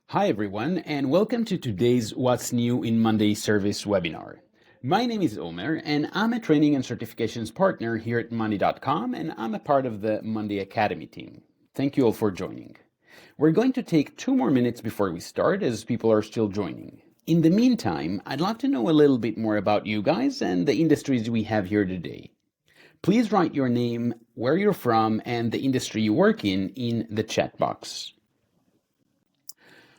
Hi, everyone, and welcome to today's What's New in Monday Service webinar. My name is Omer, and I'm a training and certifications partner here at monday.com, and I'm a part of the Monday Academy team. Thank you all for joining. We're going to take 2 more minutes before we start, as people are still joining. In the meantime, I'd love to know a little bit more about you guys and the industries we have here today. Please write your name, where you're from, and the industry you work in the chat box.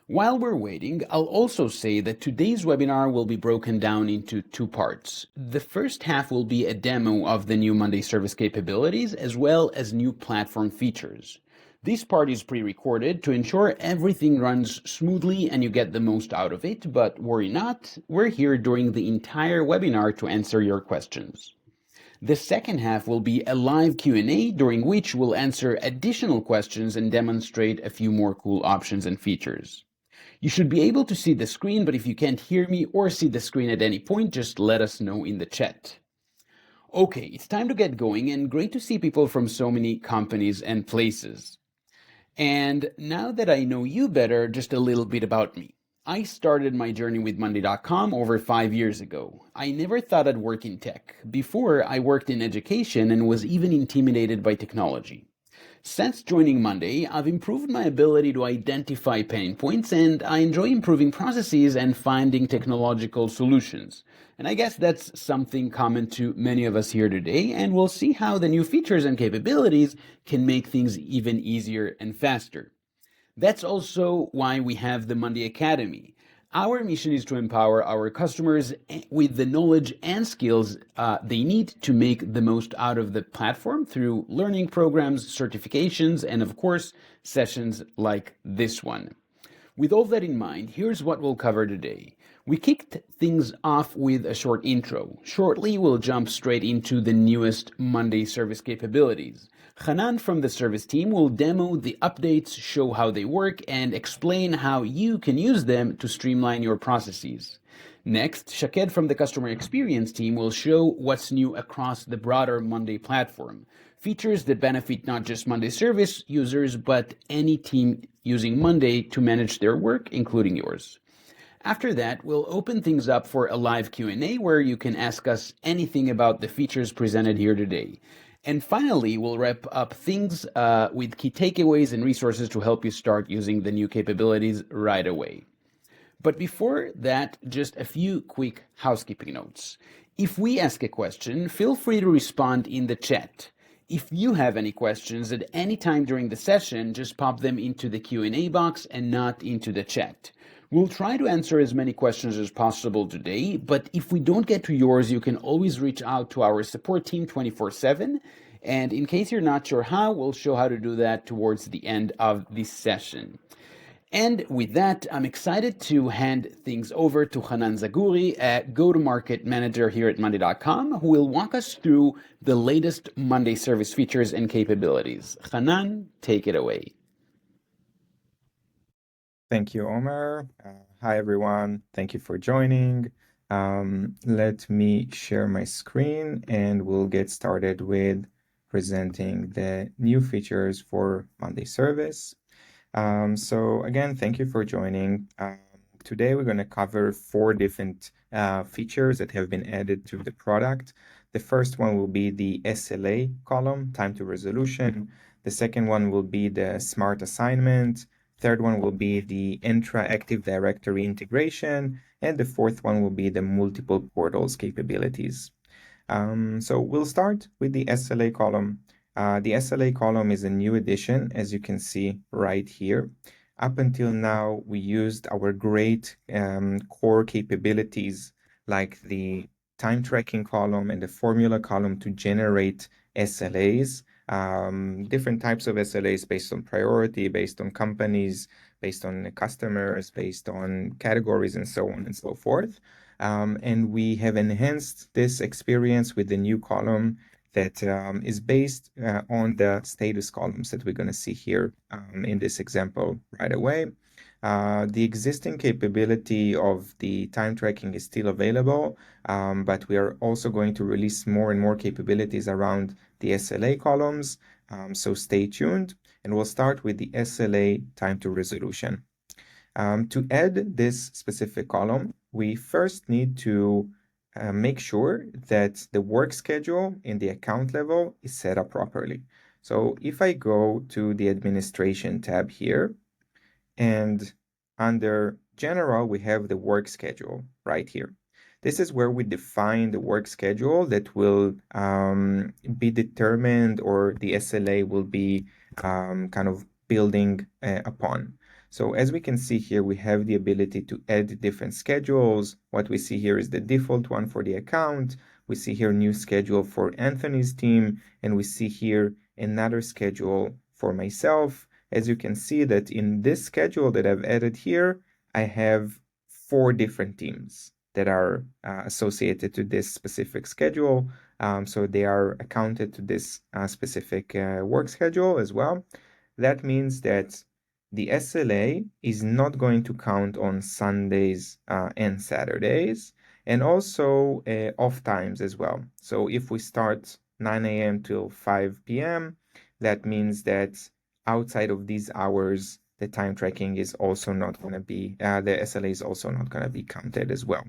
While we're waiting, I'll also say that today's webinar will be broken down into two parts. The first half will be a demo of the new Monday service capabilities as well as new platform features. This part is pre-recorded to ensure everything runs smoothly and you get the most out of it, but worry not, we're here during the entire webinar to answer your questions. The second half will be a live Q&A during which we'll answer additional questions and demonstrate a few more cool options and features. You should be able to see the screen, but if you can't hear me or see the screen at any point, just let us know in the chat. Okay, it's time to get going, and great to see people from so many companies and places. And now that I know you better, just a little bit about me. I started my journey with monday.com over 5 years ago. I never thought I'd work in tech. Before, I worked in education and was even intimidated by technology. Since joining Monday, I've improved my ability to identify pain points, and I enjoy improving processes and finding technological solutions. And I guess that's something common to many of us here today, and we'll see how the new features and capabilities can make things even easier and faster. That's also why we have the Monday Academy. Our mission is to empower our customers with the knowledge and skills they need to make the most out of the platform through learning programs, certifications, and of course, sessions like this one. With all that in mind, here's what we'll cover today. We kicked things off with a short intro. Shortly, we'll jump straight into the newest Monday service capabilities. Hanan from the service team will demo the updates, show how they work, and explain how you can use them to streamline your processes. Next, Shaked from the customer experience team will show what's new across the broader Monday platform. Features that benefit not just Monday service users, but any team using Monday to manage their work, including yours. After that, we'll open things up for a live Q&A where you can ask us anything about the features presented here today. And finally, we'll wrap up things with key takeaways and resources to help you start using the new capabilities right away. But before that, just a few quick housekeeping notes. If we ask a question, feel free to respond in the chat. If you have any questions at any time during the session, just pop them into the Q&A box and not into the chat. We'll try to answer as many questions as possible today, but if we don't get to yours, you can always reach out to our support team 24/7. And in case you're not sure how, we'll show how to do that towards the end of this session. And with that, I'm excited to hand things over to Hanan Zaguri, a go-to-market manager here at monday.com, who will walk us through the latest Monday service features and capabilities. Hanan, take it away. Thank you, Omer. Hi, everyone. Thank you for joining. Let me share my screen and we'll get started with presenting the new features for Monday service. So again, thank you for joining. Today, we're going to cover 4 different features that have been added to the product. The first one will be the SLA column, time to resolution. The second one will be the smart assignment. Third one will be the Entra Active Directory integration, and the fourth one will be the multiple portals capabilities. So we'll start with the SLA column. The SLA column is a new addition, as you can see right here. Up until now, we used our great core capabilities like the time tracking column and the formula column to generate SLAs. Different types of SLAs based on priority, based on companies, based on customers, based on categories, and so on and so forth. And we have enhanced this experience with the new column that is based on the status columns that we're going to see here in this example right away. The existing capability of the time tracking is still available, but we are also going to release more and more capabilities around the SLA columns, so stay tuned, and we'll start with the SLA time to resolution. To add this specific column, we first need to make sure that the work schedule in the account level is set up properly. So if I go to the administration tab here, and under general, we have the work schedule right here. This is where we define the work schedule that will be determined, or the SLA will be kind of building upon. So as we can see here, we have the ability to add different schedules. What we see here is the default one for the account. We see here new schedule for Anthony's team, and we see here another schedule for myself. As you can see that in this schedule that I've added here, I have 4 different teams that are associated to this specific schedule. So they are accounted to this specific work schedule as well. That means that the SLA is not going to count on Sundays and Saturdays, and also off times as well. So if we start 9 a.m. till 5 p.m., that means that outside of these hours, the time tracking is also not going to be, the SLA is also not going to be counted as well.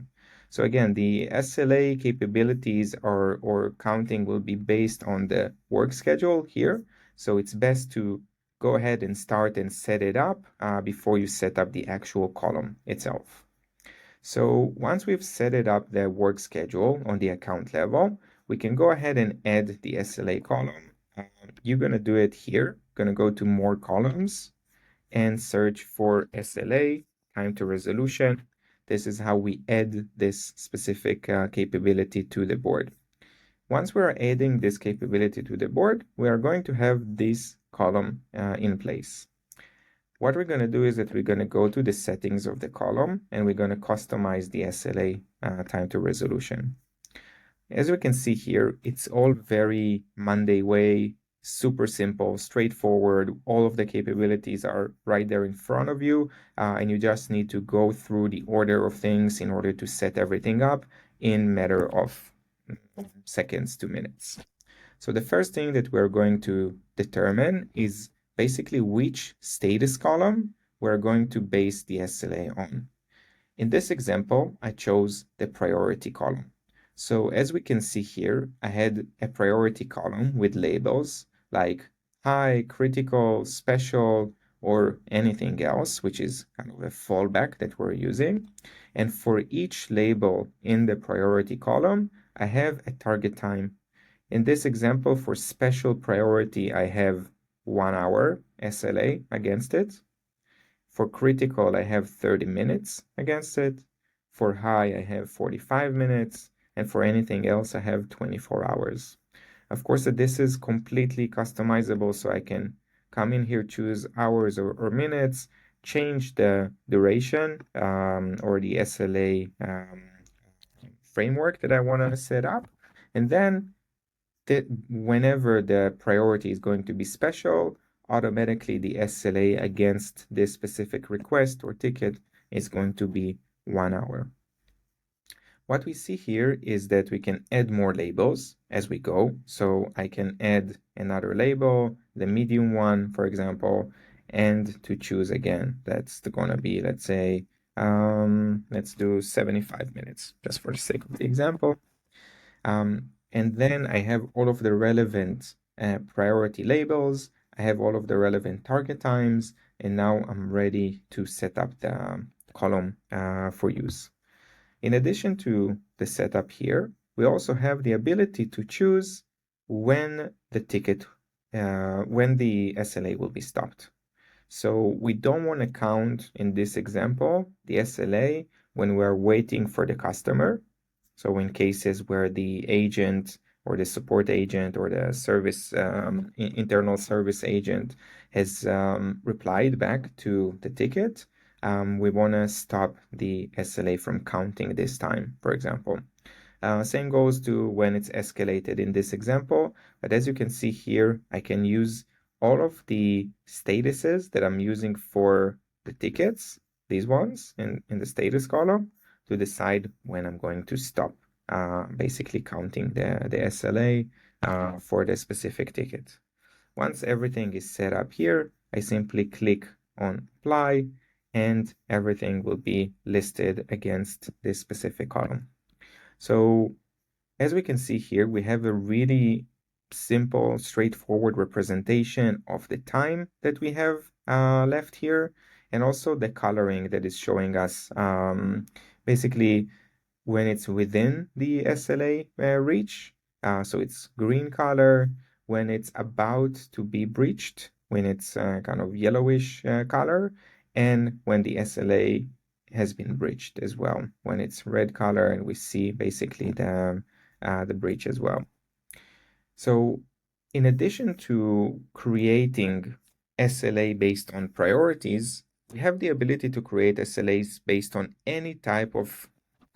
So again, the SLA capabilities or counting will be based on the work schedule here. So it's best to go ahead and start and set it up before you set up the actual column itself. So once we've set it up, the work schedule on the account level, we can go ahead and add the SLA column. You're going to do it here. Going to go to more columns and search for SLA, time to resolution. This is how we add this specific capability to the board. Once we are adding this capability to the board, we are going to have this column in place. What we're going to do is that we're going to go to the settings of the column, and we're going to customize the SLA time to resolution. As we can see here, it's all very Monday way, super simple, straightforward. All of the capabilities are right there in front of you, and you just need to go through the order of things in order to set everything up in matter of seconds to minutes. So the first thing that we're going to determine is basically which status column we're going to base the SLA on. In this example, I chose the priority column. So as we can see here, I had a priority column with labels like high, critical, special, or anything else, which is kind of a fallback that we're using. And for each label in the priority column, I have a target time. In this example, for special priority, I have 1 hour SLA against it. For critical, I have 30 minutes against it. For high, I have 45 minutes. And for anything else, I have 24 hours. Of course, this is completely customizable, so I can come in here, choose hours or minutes, change the duration or the SLA framework that I want to set up. And then whenever the priority is going to be special, automatically the SLA against this specific request or ticket is going to be 1 hour. What we see here is that we can add more labels as we go. So I can add another label, the medium one, for example, and to choose again, that's going to be, let's say, let's do 75 minutes, just for the sake of the example. And then I have all of the relevant priority labels. I have all of the relevant target times, and now I'm ready to set up the column for use. In addition to the setup here, we also have the ability to choose when the SLA will be stopped. So we don't want to count in this example the SLA when we're waiting for the customer. So in cases where the agent or the support agent or the service internal service agent has replied back to the ticket, we want to stop the SLA from counting this time, for example. Same goes to when it's escalated in this example, but as you can see here, I can use all of the statuses that I'm using for the tickets, these ones in the status column, to decide when I'm going to stop basically counting the SLA for the specific ticket. Once everything is set up here, I simply click on apply, and everything will be listed against this specific column. So as we can see here, we have a really simple, straightforward representation of the time that we have left here, and also the coloring that is showing us basically when it's within the SLA reach. So it's green color when it's about to be breached, when it's kind of yellowish color, and when the SLA has been breached as well, when it's red color and we see basically the breach as well. So in addition to creating SLA based on priorities, we have the ability to create SLAs based on any type of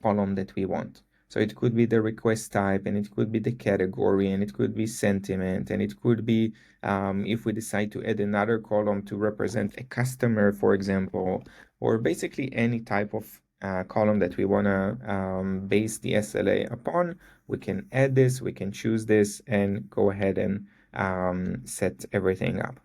column that we want. So it could be the request type, and it could be the category, and it could be sentiment, and it could be if we decide to add another column to represent a customer, for example, or basically any type of column that we want to base the SLA upon. We can add this, we can choose this, and go ahead and set everything up.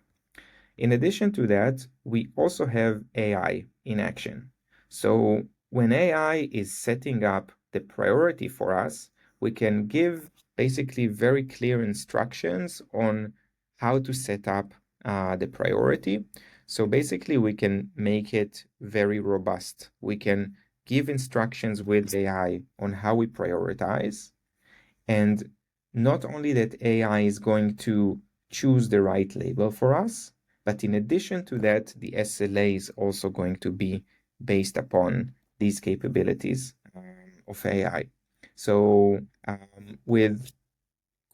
In addition to that, we also have AI in action. So when AI is setting up the priority for us, we can give basically very clear instructions on how to set up the priority. So basically, we can make it very robust. We can give instructions with AI on how we prioritize. And not only that AI is going to choose the right label for us, but in addition to that, the SLA is also going to be based upon these capabilities of AI. So with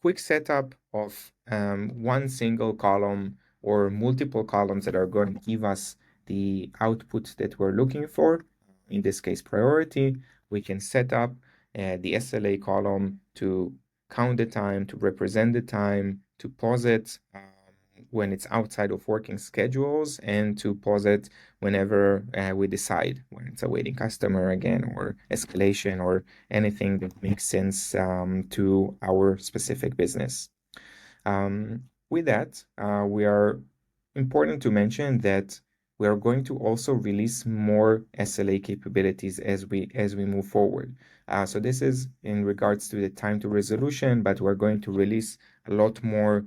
quick setup of one single column or multiple columns that are going to give us the output that we're looking for, in this case priority, we can set up the SLA column to count the time, to represent the time, to pause it when it's outside of working schedules, and to pause it whenever we decide, when it's a waiting customer again, or escalation, or anything that makes sense to our specific business. With that, we are important to mention that we are going to also release more SLA capabilities as we move forward. So this is in regards to the time to resolution, but we're going to release a lot more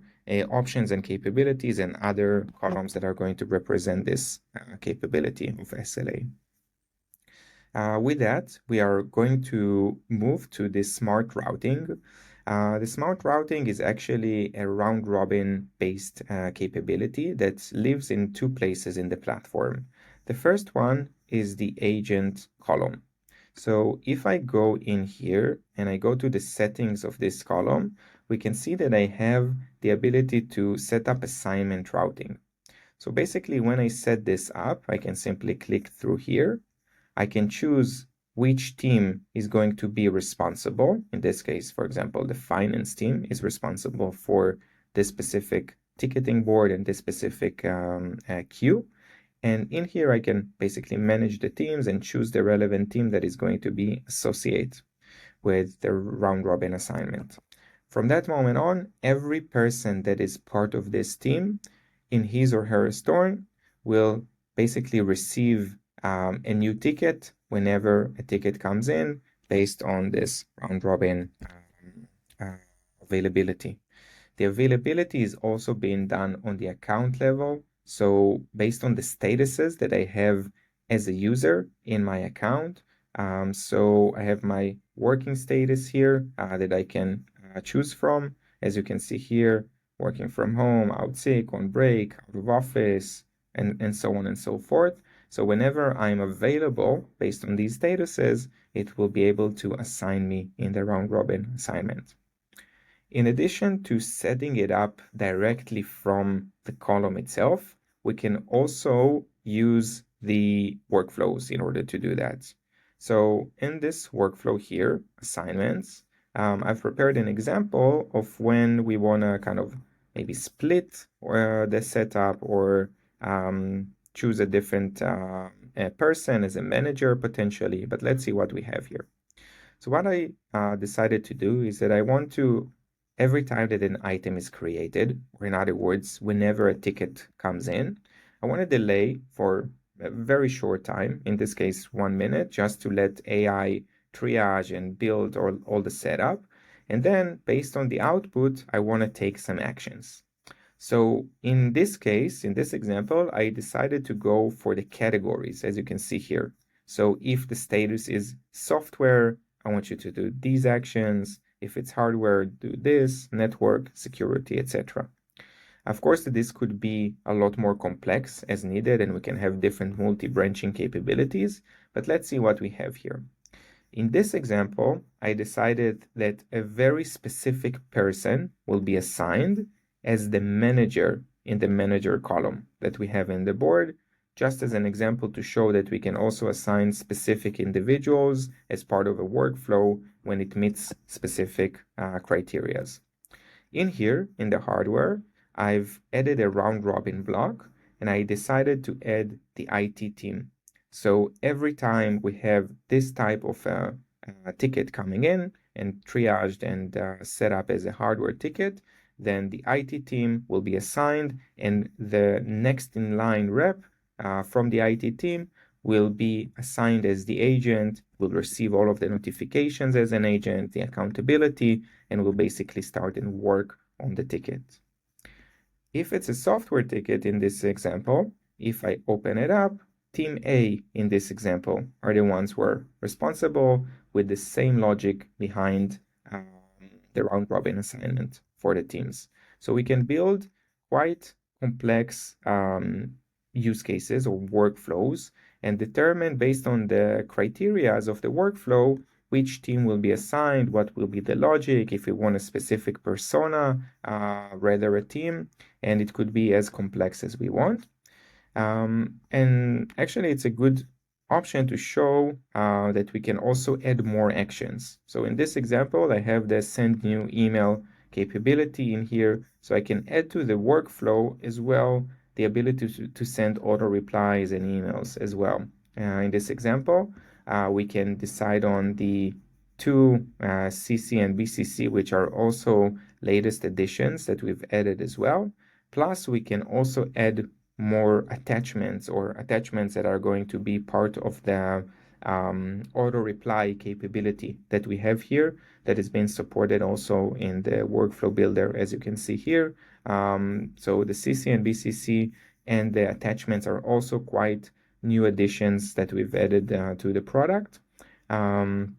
options and capabilities and other columns that are going to represent this capability of SLA. With that, we are going to move to the smart routing. The smart routing is actually a round-robin based capability that lives in two places in the platform. The first one is the agent column. So if I go in here and I go to the settings of this column, we can see that I have the ability to set up assignment routing. So basically, when I set this up, I can simply click through here. I can choose which team is going to be responsible. In this case, for example, the finance team is responsible for this specific ticketing board and this specific queue. And in here, I can basically manage the teams and choose the relevant team that is going to be associated with the round robin assignment. From that moment on, every person that is part of this team in his or her store will basically receive a new ticket whenever a ticket comes in based on this round robin availability. The availability is also being done on the account level. So based on the statuses that I have as a user in my account, so I have my working status here that I can choose from. As you can see here, working from home, out sick, on break, out of office, and so on and so forth. So whenever I'm available based on these statuses, it will be able to assign me in the round robin assignment. In addition to setting it up directly from the column itself, we can also use the workflows in order to do that. So in this workflow here, assignments, I've prepared an example of when we want to kind of maybe split the setup or choose a different person as a manager potentially, but let's see what we have here. So what I decided to do is that I want to, every time that an item is created, or in other words, whenever a ticket comes in, I want to delay for a very short time, in this case 1 minute, just to let AI triage and build all the setup. And then based on the output, I want to take some actions. So in this case, in this example, I decided to go for the categories, as you can see here. So if the status is software, I want you to do these actions. If it's hardware, do this, network, security, etc. Of course, this could be a lot more complex as needed, and we can have different multi-branching capabilities, but let's see what we have here. In this example, I decided that a very specific person will be assigned as the manager in the manager column that we have in the board, just as an example to show that we can also assign specific individuals as part of a workflow when it meets specific criteria. In here, in the hardware, I've added a round robin block, and I decided to add the IT team. So every time we have this type of ticket coming in and triaged and set up as a hardware ticket, then the IT team will be assigned, and the next in line rep from the IT team will be assigned as the agent, will receive all of the notifications as an agent, the accountability, and will basically start and work on the ticket. If it's a software ticket in this example, if I open it up, Team A in this example are the ones who are responsible with the same logic behind the round robin assignment for the teams. So we can build quite complex use cases or workflows and determine based on the criterias of the workflow which team will be assigned, what will be the logic, if we want a specific persona, rather a team, and it could be as complex as we want. And actually, it's a good option to show that we can also add more actions. So in this example, I have the send new email capability in here, so I can add to the workflow as well the ability to send auto replies and emails as well. In this example, we can decide on the two CC and BCC, which are also latest additions that we've added as well. Plus, we can also add more attachments or attachments that are going to be part of the auto reply capability that we have here that is being supported also in the workflow builder, as you can see here. So the CC and BCC and the attachments are also quite new additions that we've added to the product. And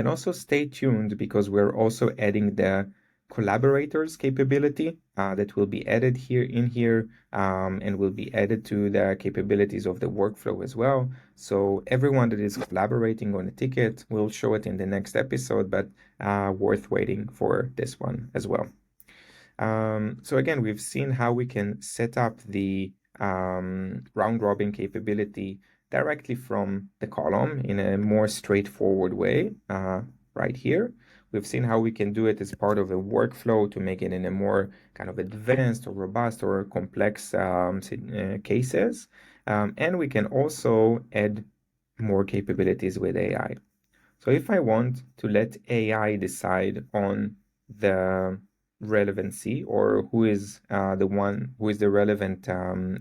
also stay tuned because we're also adding the collaborators capability that will be added here and will be added to the capabilities of the workflow as well. So everyone that is collaborating on a ticket, will show it in the next episode, but worth waiting for this one as well. So again, we've seen how we can set up the round robin capability directly from the column in a more straightforward way right here. We've seen how we can do it as part of a workflow to make it in a more kind of advanced or robust or complex cases. And we can also add more capabilities with AI. So if I want to let AI decide on the relevancy or who is the relevant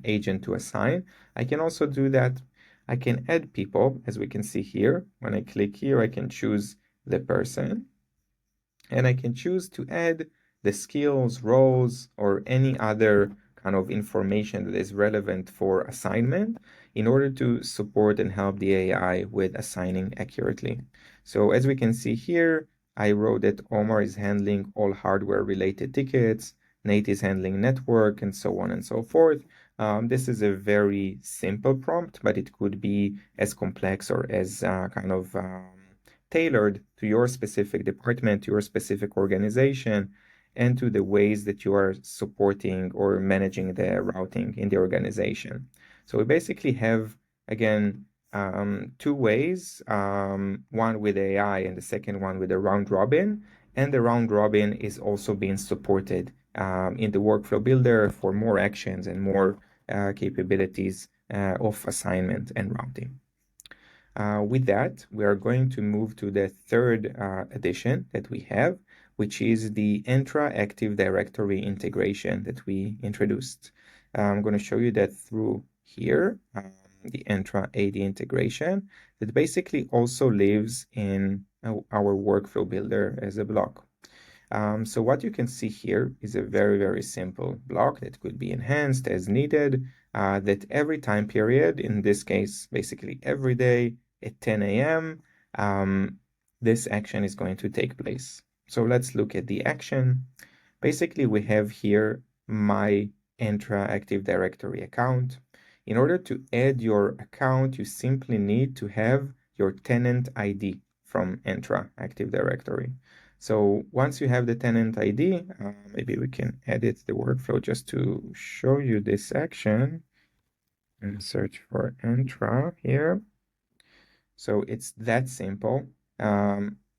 agent to assign, I can also do that. I can add people, as we can see here. When I click here, I can choose the person, and I can choose to add the skills, roles, or any other kind of information that is relevant for assignment in order to support and help the AI with assigning accurately. So as we can see here, I wrote that Omar is handling all hardware related tickets, Nate is handling network, and so on and so forth. This is a very simple prompt, but it could be as complex or as tailored to your specific department, to your specific organization, and to the ways that you are supporting or managing the routing in the organization. So we basically have, again, two ways, one with AI and the second one with a round robin. And the round robin is also being supported in the workflow builder for more actions and more capabilities of assignment and routing. With that, we are going to move to the third addition that we have, which is the Entra Active Directory integration that we introduced. I'm going to show you that through here. the Entra AD integration that basically also lives in our workflow builder as a block. So what you can see here is a very, very simple block that could be enhanced as needed, that every time period, in this case, basically every day at 10 a.m., this action is going to take place. So let's look at the action. Basically, we have here my Entra Active Directory account. In order to add your account, you simply need to have your tenant ID from Entra Active Directory. So once you have the tenant ID, maybe we can edit the workflow just to show you this action and search for Entra here. So it's that simple.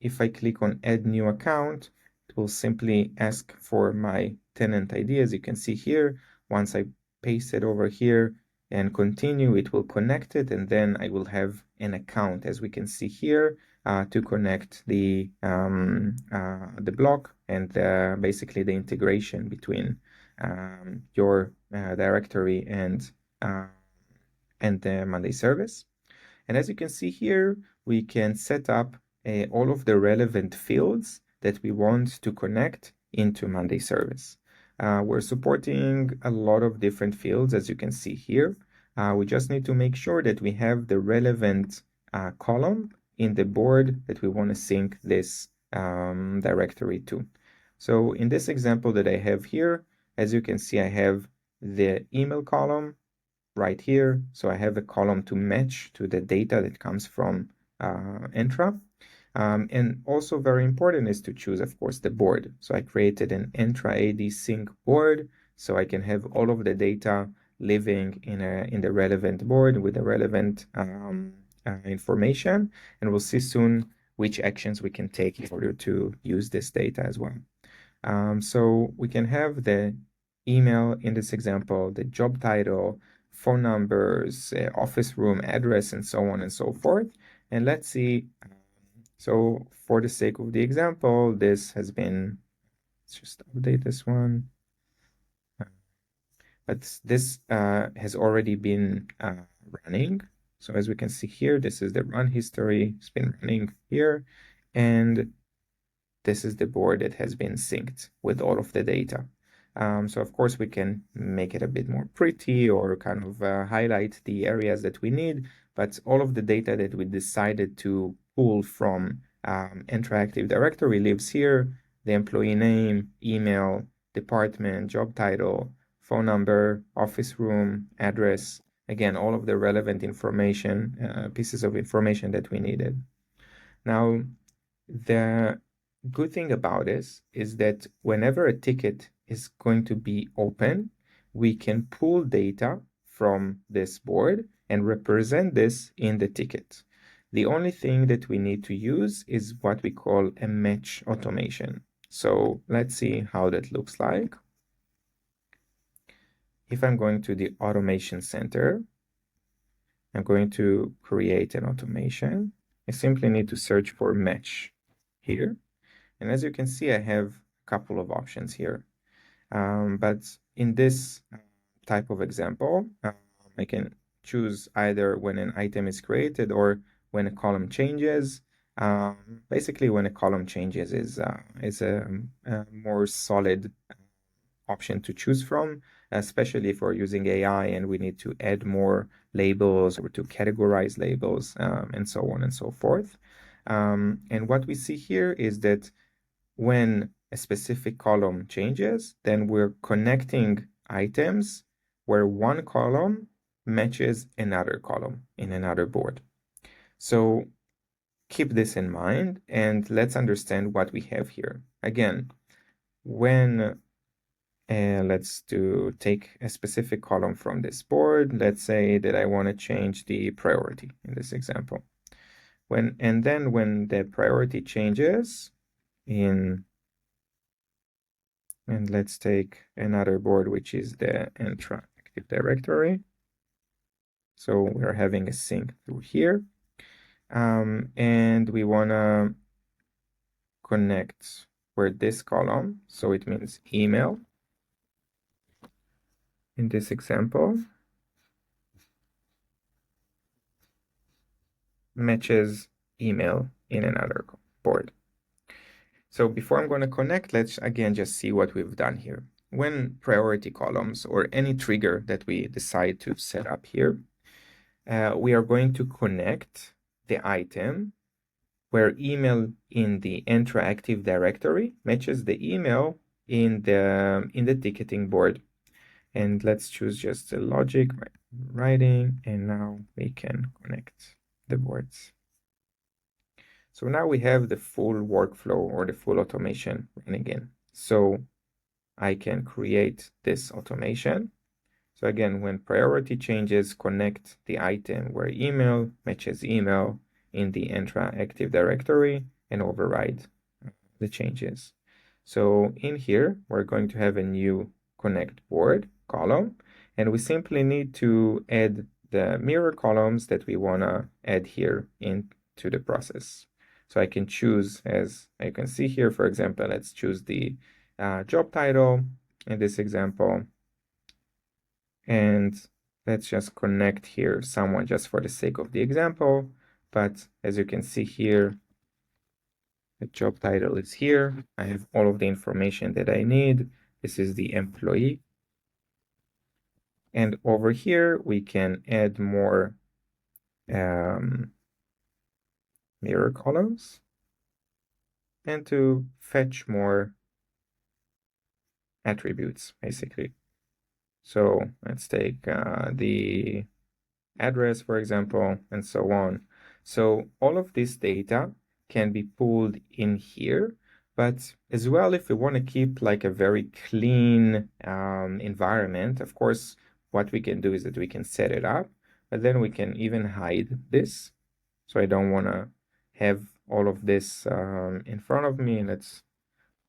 If I click on add new account, it will simply ask for my tenant ID, as you can see here. Once I paste it over here and continue, it will connect it, and then I will have an account, as we can see here, to connect the block and basically the integration between your directory and the Monday service. And as you can see here, we can set up all of the relevant fields that we want to connect into Monday service. We're supporting a lot of different fields, as you can see here. We just need to make sure that we have the relevant column in the board that we want to sync this directory to. So in this example that I have here, as you can see, I have the email column right here. So I have a column to match to the data that comes from Entra. And also very important is to choose, of course, the board. So I created an Entra AD sync board so I can have all of the data living in the relevant board with the relevant information. And we'll see soon which actions we can take in order to use this data as well. So we can have the email in this example, the job title, phone numbers, office room address, and so on and so forth. And let's see. So for the sake of the example, this has been, let's just update this one. But this has already been running. So as we can see here, this is the run history. It's been running here. And this is the board that has been synced with all of the data. So of course we can make it a bit more pretty or kind of highlight the areas that we need, but all of the data that we decided to pull from Entra Active Directory lives here: the employee name, email, department, job title, phone number, office room, address. Again, all of the relevant information, pieces of information that we needed. Now, the good thing about this is that whenever a ticket is going to be open, we can pull data from this board and represent this in the ticket. The only thing that we need to use is what we call a match automation. So let's see how that looks like. If I'm going to the automation center, I'm going to create an automation. I simply need to search for match here. And as you can see, I have a couple of options here. But in this type of example, I can choose either when an item is created or when a column changes. Basically, when a column changes is a more solid option to choose from, especially if we're using AI and we need to add more labels or to categorize labels, and so on and so forth. And what we see here is that when a specific column changes, then we're connecting items where one column matches another column in another board. So keep this in mind and let's understand what we have here. Again, when let's take a specific column from this board. Let's say that I want to change the priority in this example. And then when the priority changes and let's take another board, which is the Entra Active Directory. So we're having a sync through here. And we want to connect where this column, so it means email in this example. matches email in another board. So before I'm going to connect, let's again just see what we've done here. When priority columns or any trigger that we decide to set up here, we are going to connect the item where email in the Entra Active Directory matches the email in the ticketing board. And let's choose just the logic writing, and now we can connect the boards. So now we have the full workflow or the full automation running in. So I can create this automation. So again, when priority changes, connect the item where email matches email in the Entra Active Directory and override the changes. So in here, we're going to have a new connect board column, and we simply need to add the mirror columns that we want to add here into the process. So I can choose, as you can see here, for example, let's choose the job title in this example. And let's just connect here someone just for the sake of the example. But as you can see here, the job title is here. I have all of the information that I need. This is the employee. And over here, we can add more mirror columns and to fetch more attributes, basically. So let's take the address, for example, and so on. So all of this data can be pulled in here, but as well, if we want to keep like a very clean environment, of course, what we can do is that we can set it up, but then we can even hide this. So I don't want to have all of this in front of me. Let's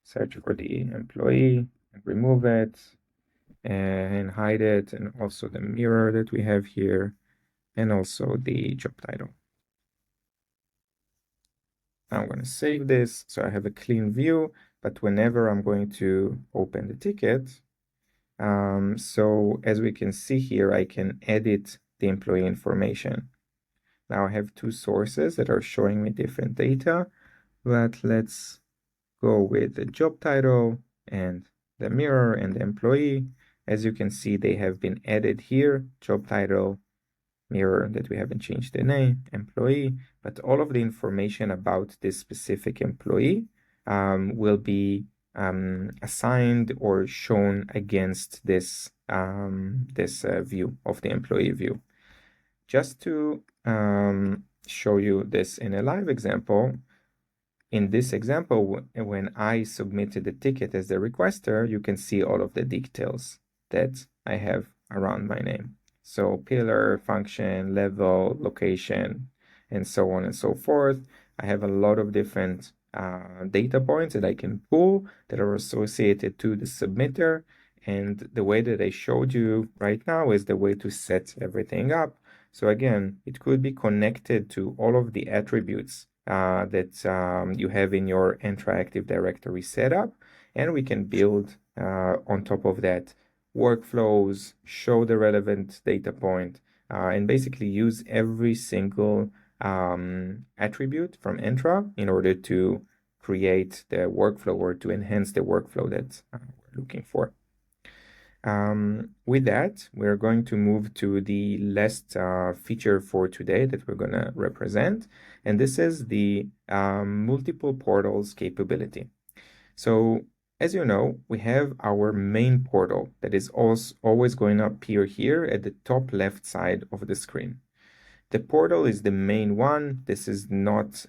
search for the employee and remove it and hide it, and also the mirror that we have here, and also the job title. I'm going to save this so I have a clean view, but whenever I'm going to open the ticket, so as we can see here, I can edit the employee information. Now I have two sources that are showing me different data, but let's go with the job title and the mirror and the employee. As you can see, they have been added here, job title, mirror that we haven't changed the name, employee, but all of the information about this specific employee will be assigned or shown against this view of the employee view. Just to show you this in a live example, in this example, when I submitted the ticket as the requester, you can see all of the details that I have around my name. So pillar, function, level, location, and so on and so forth. I have a lot of different data points that I can pull that are associated to the submitter. And the way that I showed you right now is the way to set everything up. So again, it could be connected to all of the attributes that you have in your Entra Active Directory setup, and we can build on top of that workflows, show the relevant data point, and basically use every single attribute from Entra in order to create the workflow or to enhance the workflow that we're looking for. With that, we're going to move to the last feature for today that we're going to represent, and this is the multiple portals capability. So as you know, we have our main portal that is also always going to appear here at the top left side of the screen. The portal is the main one. This is not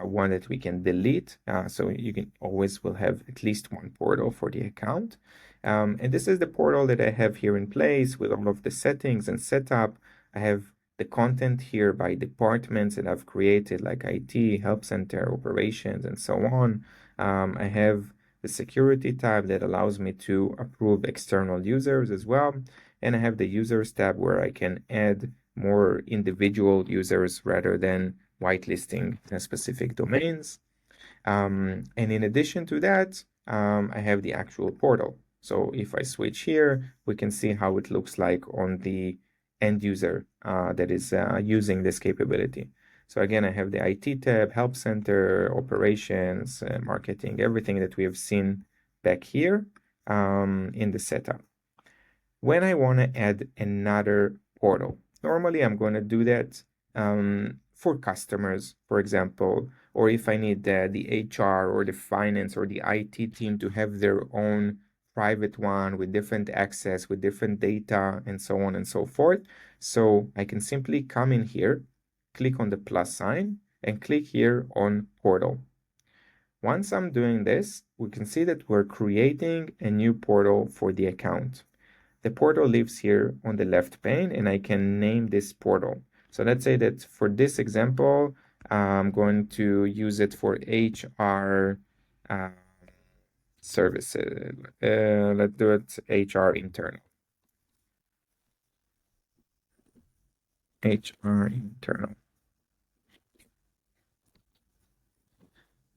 one that we can delete. So you can always will have at least one portal for the account. And this is the portal that I have here in place with all of the settings and setup. I have the content here by departments that I've created, like IT, Help Center, Operations, and so on. I have the security tab that allows me to approve external users as well. And I have the users tab where I can add more individual users rather than whitelisting specific domains. And in addition to that, I have the actual portal. So if I switch here, we can see how it looks like on the end user that is using this capability. So again, I have the IT tab, Help Center, Operations, Marketing, everything that we have seen back here in the setup. When I want to add another portal, normally I'm going to do that for customers, for example, or if I need the HR or the finance or the IT team to have their own private one with different access, with different data, and so on and so forth. So I can simply come in here, click on the plus sign, and click here on portal. Once I'm doing this, we can see that we're creating a new portal for the account. The portal lives here on the left pane, and I can name this portal. So let's say that for this example, I'm going to use it for HR services. Let's do it HR internal. HR internal.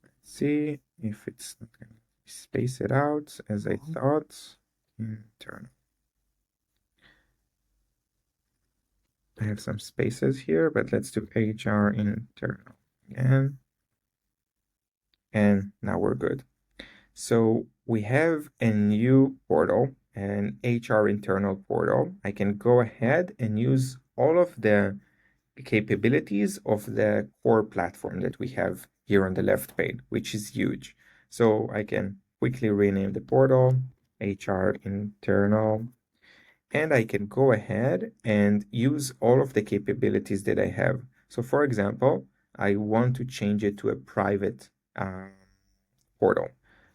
Let's see if it's not going to space it out as I thought. Internal. I have some spaces here, but let's do HR internal again. And now we're good. So we have a new portal, an HR internal portal. I can go ahead and use all of the capabilities of the core platform that we have here on the left pane, which is huge. So I can quickly rename the portal HR internal, and I can go ahead and use all of the capabilities that I have. So for example, I want to change it to a private portal.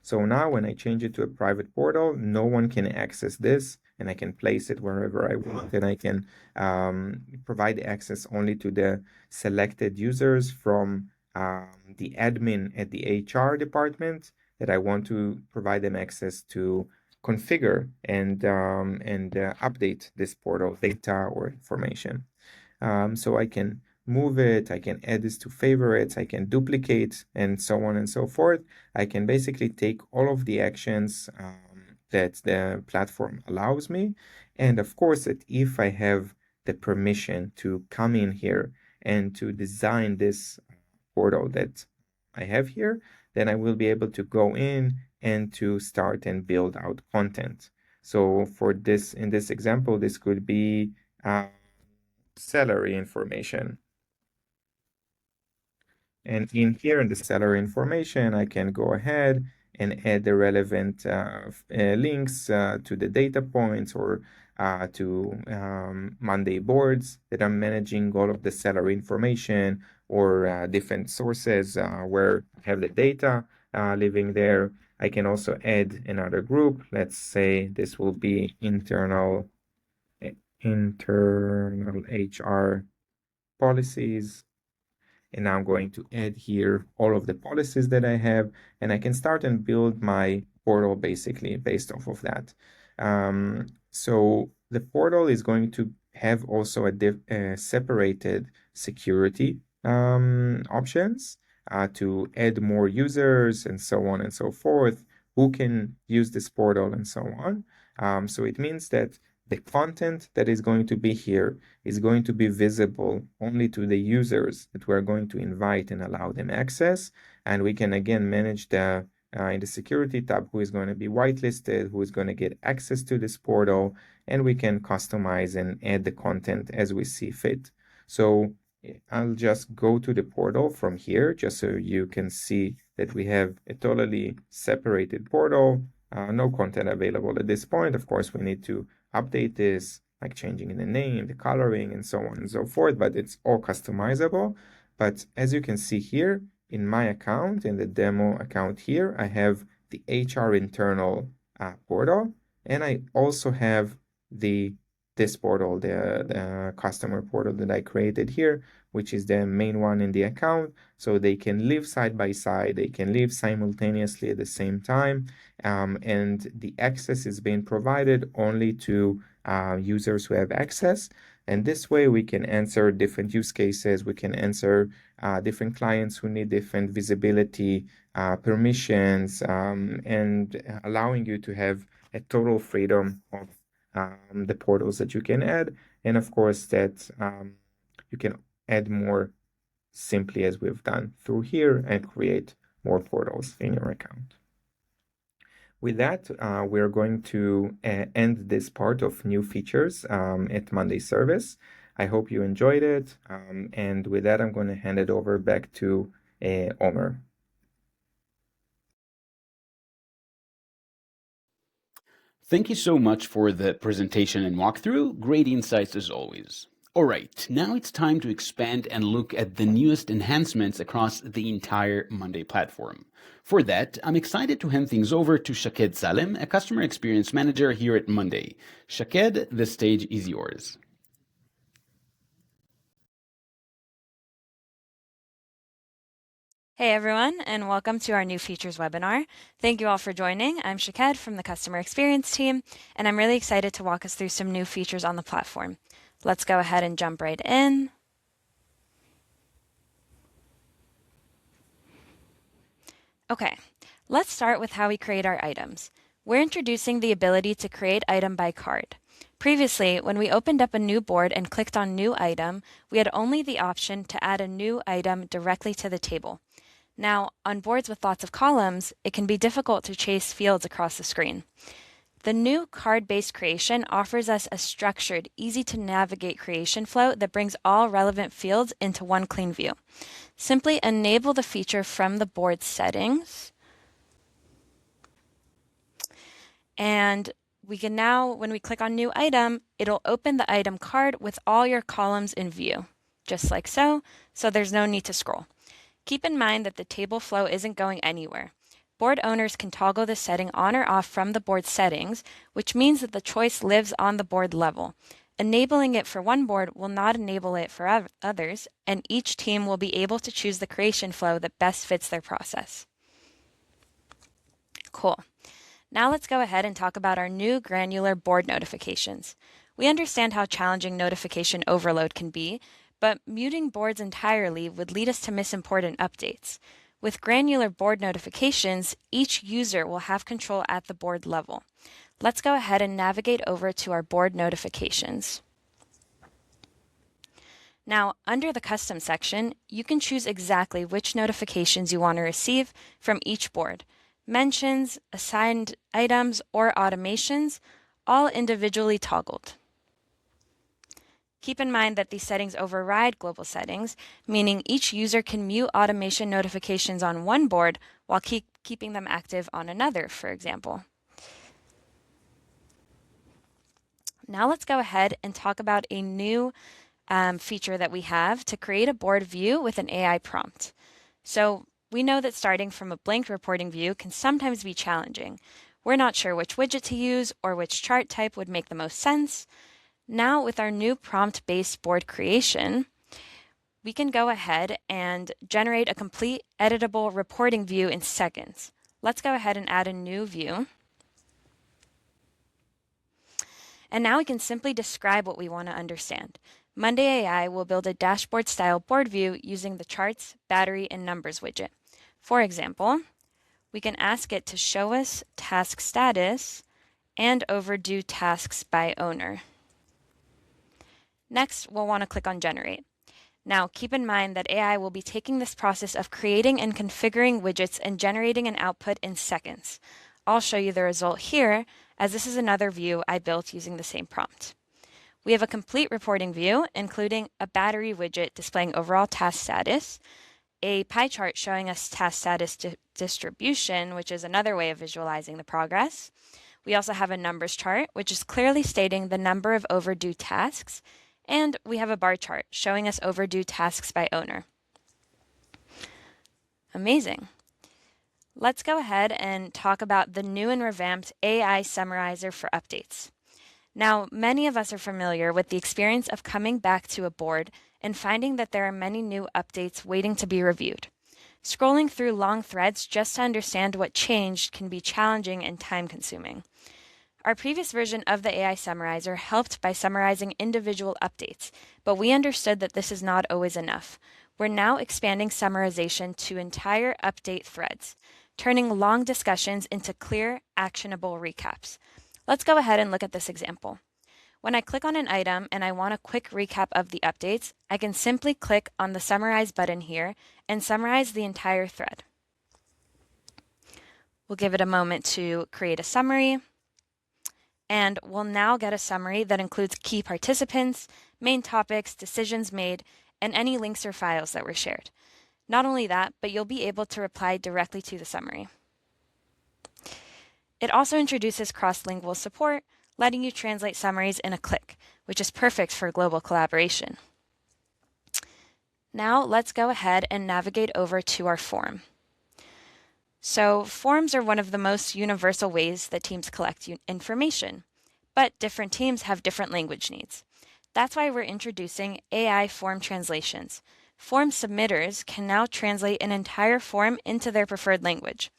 So now when I change it to a private portal, no one can access this, and I can place it wherever I want, and I can provide access only to the selected users from the admin at the HR department that I want to provide them access to configure and update this portal data or information. So I can move it, I can add this to favorites, I can duplicate, and so on and so forth. I can basically take all of the actions that the platform allows me. And of course, that if I have the permission to come in here and to design this portal that I have here, then I will be able to go in and to start and build out content. So for this, in this example, this could be salary information. And in here in the salary information, I can go ahead and add the relevant links to the data points or to Monday boards that are managing all of the salary information or different sources where I have the data living there. I can also add another group. Let's say this will be internal HR policies. And now I'm going to add here all of the policies that I have, and I can start and build my portal basically based off of that. So the portal is going to have also a separated security options to add more users and so on and so forth, who can use this portal and so on. So it means that the content that is going to be here is going to be visible only to the users that we're going to invite and allow them access. And we can again manage the in the security tab who is going to be whitelisted, who is going to get access to this portal, and we can customize and add the content as we see fit. So I'll just go to the portal from here just so you can see that we have a totally separated portal, no content available at this point. Of course, we need to update this, like changing the name, the coloring, and so on and so forth, but it's all customizable. But as you can see here, in my account, in the demo account here, I have the HR internal portal, and I also have this portal, the customer portal that I created here, which is the main one in the account. So they can live side by side, they can live simultaneously at the same time, and the access is being provided only to users who have access. And this way we can answer different use cases. We can answer different clients who need different visibility, permissions, and allowing you to have a total freedom of the portals that you can add. And of course that you can add more simply as we've done through here and create more portals in your account. With that, we're going to end this part of new features at Monday Service. I hope you enjoyed it. And with that, I'm going to hand it over back to Omer. Thank you so much for the presentation and walkthrough. Great insights as always. All right, now it's time to expand and look at the newest enhancements across the entire Monday platform. For that, I'm excited to hand things over to Shaked Salem, a customer experience manager here at Monday. Shaked, the stage is yours. Hey everyone, and welcome to our new features webinar. Thank you all for joining. I'm Shaked from the customer experience team, and I'm really excited to walk us through some new features on the platform. Let's go ahead and jump right in. Okay, let's start with how we create our items. We're introducing the ability to create item by card. Previously, when we opened up a new board and clicked on New Item, we had only the option to add a new item directly to the table. Now, on boards with lots of columns, it can be difficult to chase fields across the screen. The new card-based creation offers us a structured, easy-to-navigate creation flow that brings all relevant fields into one clean view. Simply enable the feature from the board settings, and we can now, when we click on New Item, it'll open the item card with all your columns in view, just like so there's no need to scroll. Keep in mind that the table flow isn't going anywhere. Board owners can toggle this setting on or off from the board settings, which means that the choice lives on the board level. Enabling it for one board will not enable it for others, and each team will be able to choose the creation flow that best fits their process. Cool. Now let's go ahead and talk about our new granular board notifications. We understand how challenging notification overload can be, but muting boards entirely would lead us to miss important updates. With granular board notifications, each user will have control at the board level. Let's go ahead and navigate over to our board notifications. Now, under the Custom section, you can choose exactly which notifications you want to receive from each board. Mentions, assigned items, or automations, all individually toggled. Keep in mind that these settings override global settings, meaning each user can mute automation notifications on one board while keeping them active on another, for example. Now let's go ahead and talk about a new feature that we have to create a board view with an AI prompt. So we know that starting from a blank reporting view can sometimes be challenging. We're not sure which widget to use or which chart type would make the most sense. Now, with our new prompt-based board creation, we can go ahead and generate a complete editable reporting view in seconds. Let's go ahead and add a new view. And now we can simply describe what we want to understand. Monday AI will build a dashboard-style board view using the charts, battery, and numbers widget. For example, we can ask it to show us task status and overdue tasks by owner. Next, we'll want to click on Generate. Now, keep in mind that AI will be taking this process of creating and configuring widgets and generating an output in seconds. I'll show you the result here, as this is another view I built using the same prompt. We have a complete reporting view, including a battery widget displaying overall task status, a pie chart showing us task status distribution, which is another way of visualizing the progress. We also have a numbers chart, which is clearly stating the number of overdue tasks, and we have a bar chart showing us overdue tasks by owner. Amazing. Let's go ahead and talk about the new and revamped AI Summarizer for updates. Now, many of us are familiar with the experience of coming back to a board and finding that there are many new updates waiting to be reviewed. Scrolling through long threads just to understand what changed can be challenging and time-consuming. Our previous version of the AI Summarizer helped by summarizing individual updates, but we understood that this is not always enough. We're now expanding summarization to entire update threads, turning long discussions into clear, actionable recaps. Let's go ahead and look at this example. When I click on an item and I want a quick recap of the updates, I can simply click on the Summarize button here and summarize the entire thread. We'll give it a moment to create a summary, and we'll now get a summary that includes key participants, main topics, decisions made, and any links or files that were shared. Not only that, but you'll be able to reply directly to the summary. It also introduces cross-lingual support, letting you translate summaries in a click, which is perfect for global collaboration. Now let's go ahead and navigate over to our form. So forms are one of the most universal ways that teams collect information, but different teams have different language needs. That's why we're introducing AI form translations. Form submitters can now translate an entire form into their preferred language.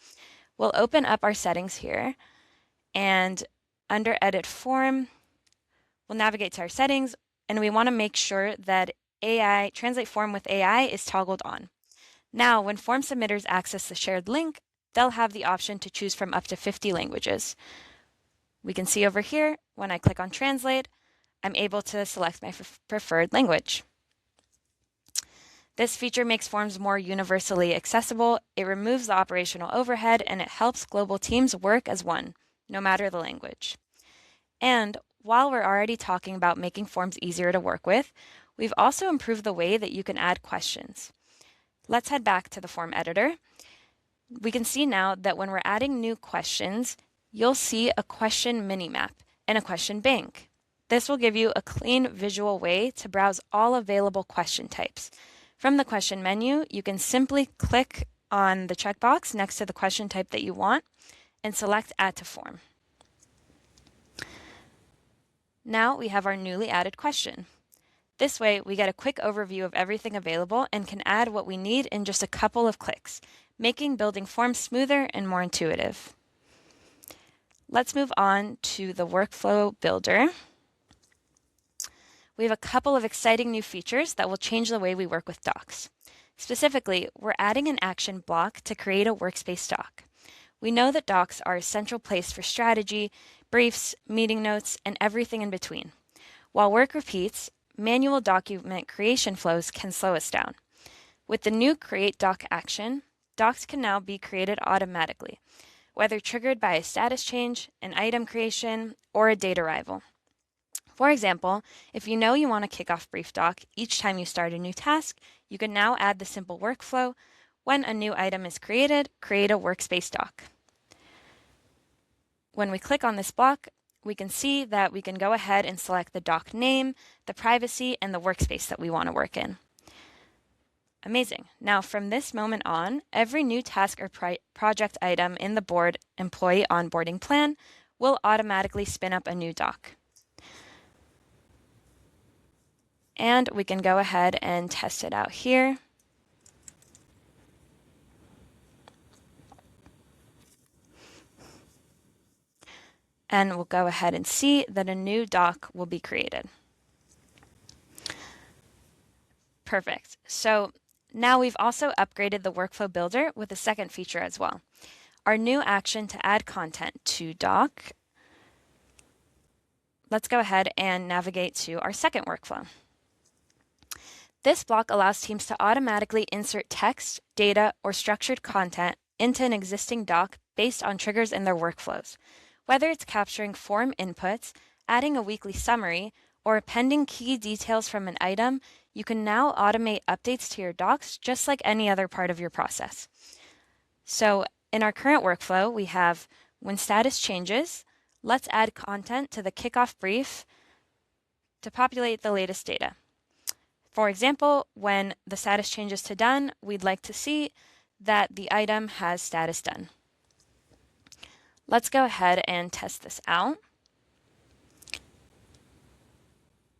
We'll open up our settings here, and under Edit Form, we'll navigate to our settings, and we want to make sure that AI Translate Form with AI is toggled on. Now, when form submitters access the shared link, they'll have the option to choose from up to 50 languages. We can see over here, when I click on Translate, I'm able to select my preferred language. This feature makes forms more universally accessible, it removes the operational overhead, and it helps global teams work as one, no matter the language. And while we're already talking about making forms easier to work with, we've also improved the way that you can add questions. Let's head back to the form editor. We can see now that when we're adding new questions, you'll see a question mini-map and a question bank. This will give you a clean visual way to browse all available question types. From the question menu, you can simply click on the checkbox next to the question type that you want and select Add to Form. Now we have our newly added question. This way, we get a quick overview of everything available and can add what we need in just a couple of clicks, making building forms smoother and more intuitive. Let's move on to the Workflow Builder. We have a couple of exciting new features that will change the way we work with docs. Specifically, we're adding an action block to create a workspace doc. We know that docs are a central place for strategy, briefs, meeting notes, and everything in between. While work repeats, manual document creation flows can slow us down. With the new Create Doc action, docs can now be created automatically, whether triggered by a status change, an item creation, or a date arrival. For example, if you know you want to kick off brief doc each time you start a new task, you can now add the simple workflow. When a new item is created, create a workspace doc. When we click on this block, we can see that we can go ahead and select the doc name, the privacy, and the workspace that we want to work in. Amazing. Now, from this moment on, every new task or project item in the board employee onboarding plan will automatically spin up a new doc. And we can go ahead and test it out here. And we'll go ahead and see that a new doc will be created. Perfect. So now we've also upgraded the Workflow Builder with a second feature as well. Our new action to add content to doc. Let's go ahead and navigate to our second workflow. This block allows teams to automatically insert text, data, or structured content into an existing doc based on triggers in their workflows. Whether it's capturing form inputs, adding a weekly summary, or appending key details from an item, you can now automate updates to your docs just like any other part of your process. So in our current workflow, we have when status changes, let's add content to the kickoff brief to populate the latest data. For example, when the status changes to done, we'd like to see that the item has status done. Let's go ahead and test this out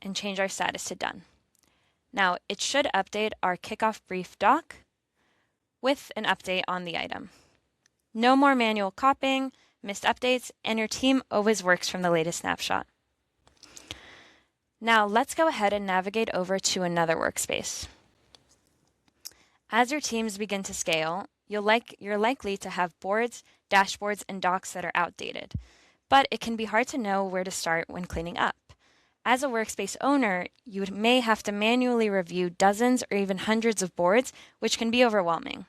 and change our status to done. Now, it should update our kickoff brief doc with an update on the item. No more manual copying, missed updates, and your team always works from the latest snapshot. Now let's go ahead and navigate over to another workspace. As your teams begin to scale, you're likely to have boards, dashboards, and docs that are outdated, but it can be hard to know where to start when cleaning up. As a workspace owner, you may have to manually review dozens or even hundreds of boards, which can be overwhelming.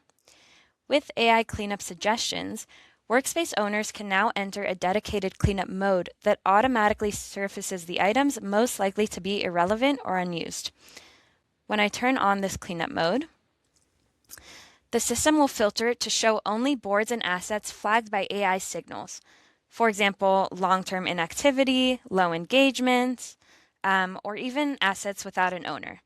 With AI cleanup suggestions, workspace owners can now enter a dedicated cleanup mode that automatically surfaces the items most likely to be irrelevant or unused. When I turn on this cleanup mode, the system will filter to show only boards and assets flagged by AI signals. For example, long-term inactivity, low engagement, or even assets without an owner.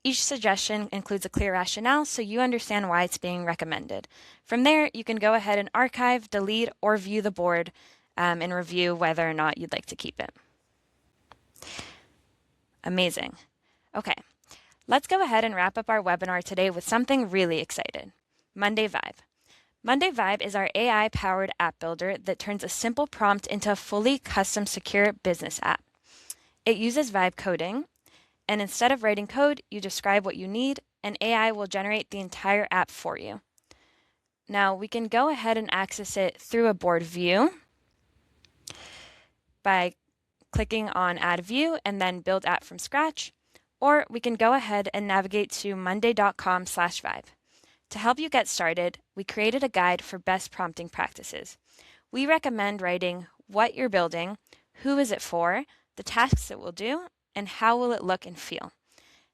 Each suggestion includes a clear rationale so you understand why it's being recommended. From there, you can go ahead and archive, delete, or view the board and review whether or not you'd like to keep it. Amazing. Okay, let's go ahead and wrap up our webinar today with something really exciting. Monday Vibe. Monday Vibe is our AI-powered app builder that turns a simple prompt into a fully custom secure business app. It uses Vibe coding, and instead of writing code, you describe what you need, and AI will generate the entire app for you. Now, we can go ahead and access it through a board view by clicking on Add View and then Build App from Scratch, or we can go ahead and navigate to monday.com/vibe. To help you get started, we created a guide for best prompting practices. We recommend writing what you're building, who is it for, the tasks it will do, and how will it look and feel.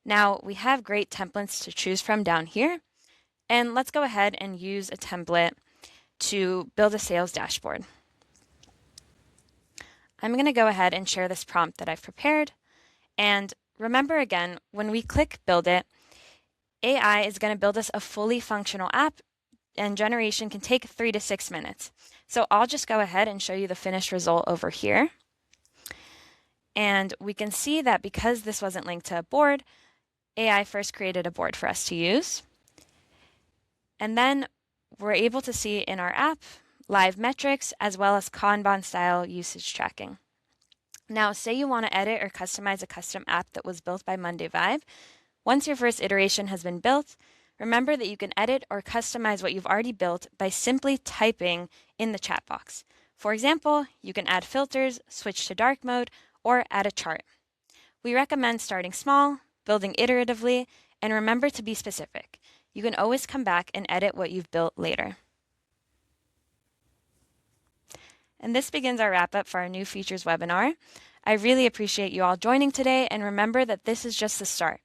Now, we have great templates to choose from down here, and let's go ahead and use a template to build a sales dashboard. I'm going to go ahead and share this prompt that I've prepared, and remember again, when we click Build It, AI is going to build us a fully functional app, and generation can take 3 to 6 minutes. So I'll just go ahead and show you the finished result over here. And we can see that because this wasn't linked to a board, AI first created a board for us to use. And then we're able to see in our app live metrics as well as Kanban style usage tracking. Now, say you want to edit or customize a custom app that was built by Monday Vibe. Once your first iteration has been built, remember that you can edit or customize what you've already built by simply typing in the chat box. For example, you can add filters, switch to dark mode, or add a chart. We recommend starting small, building iteratively, and remember to be specific. You can always come back and edit what you've built later. And this begins our wrap up for our new features webinar. I really appreciate you all joining today, and remember that this is just the start.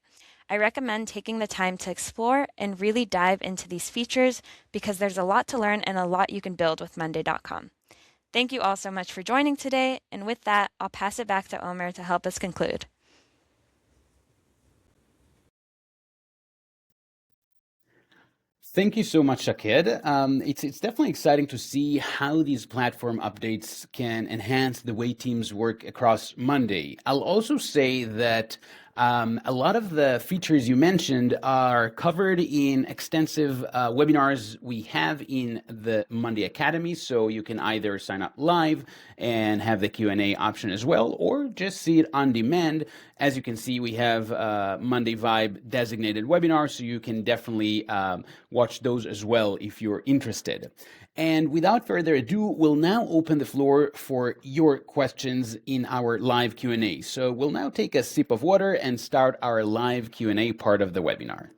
I recommend taking the time to explore and really dive into these features because there's a lot to learn and a lot you can build with monday.com. Thank you all so much for joining today, and with that, I'll pass it back to Omer to help us conclude. Thank you so much, Shaked. It's definitely exciting to see how these platform updates can enhance the way teams work across Monday. I'll also say that a lot of the features you mentioned are covered in extensive webinars we have in the Monday Academy, so you can either sign up live and have the Q&A option as well, or just see it on demand. As you can see, we have Monday Vibe designated webinars, so you can definitely watch those as well if you're interested. And without further ado, we'll now open the floor for your questions in our live Q&A. So we'll now take a sip of water and start our live Q&A part of the webinar.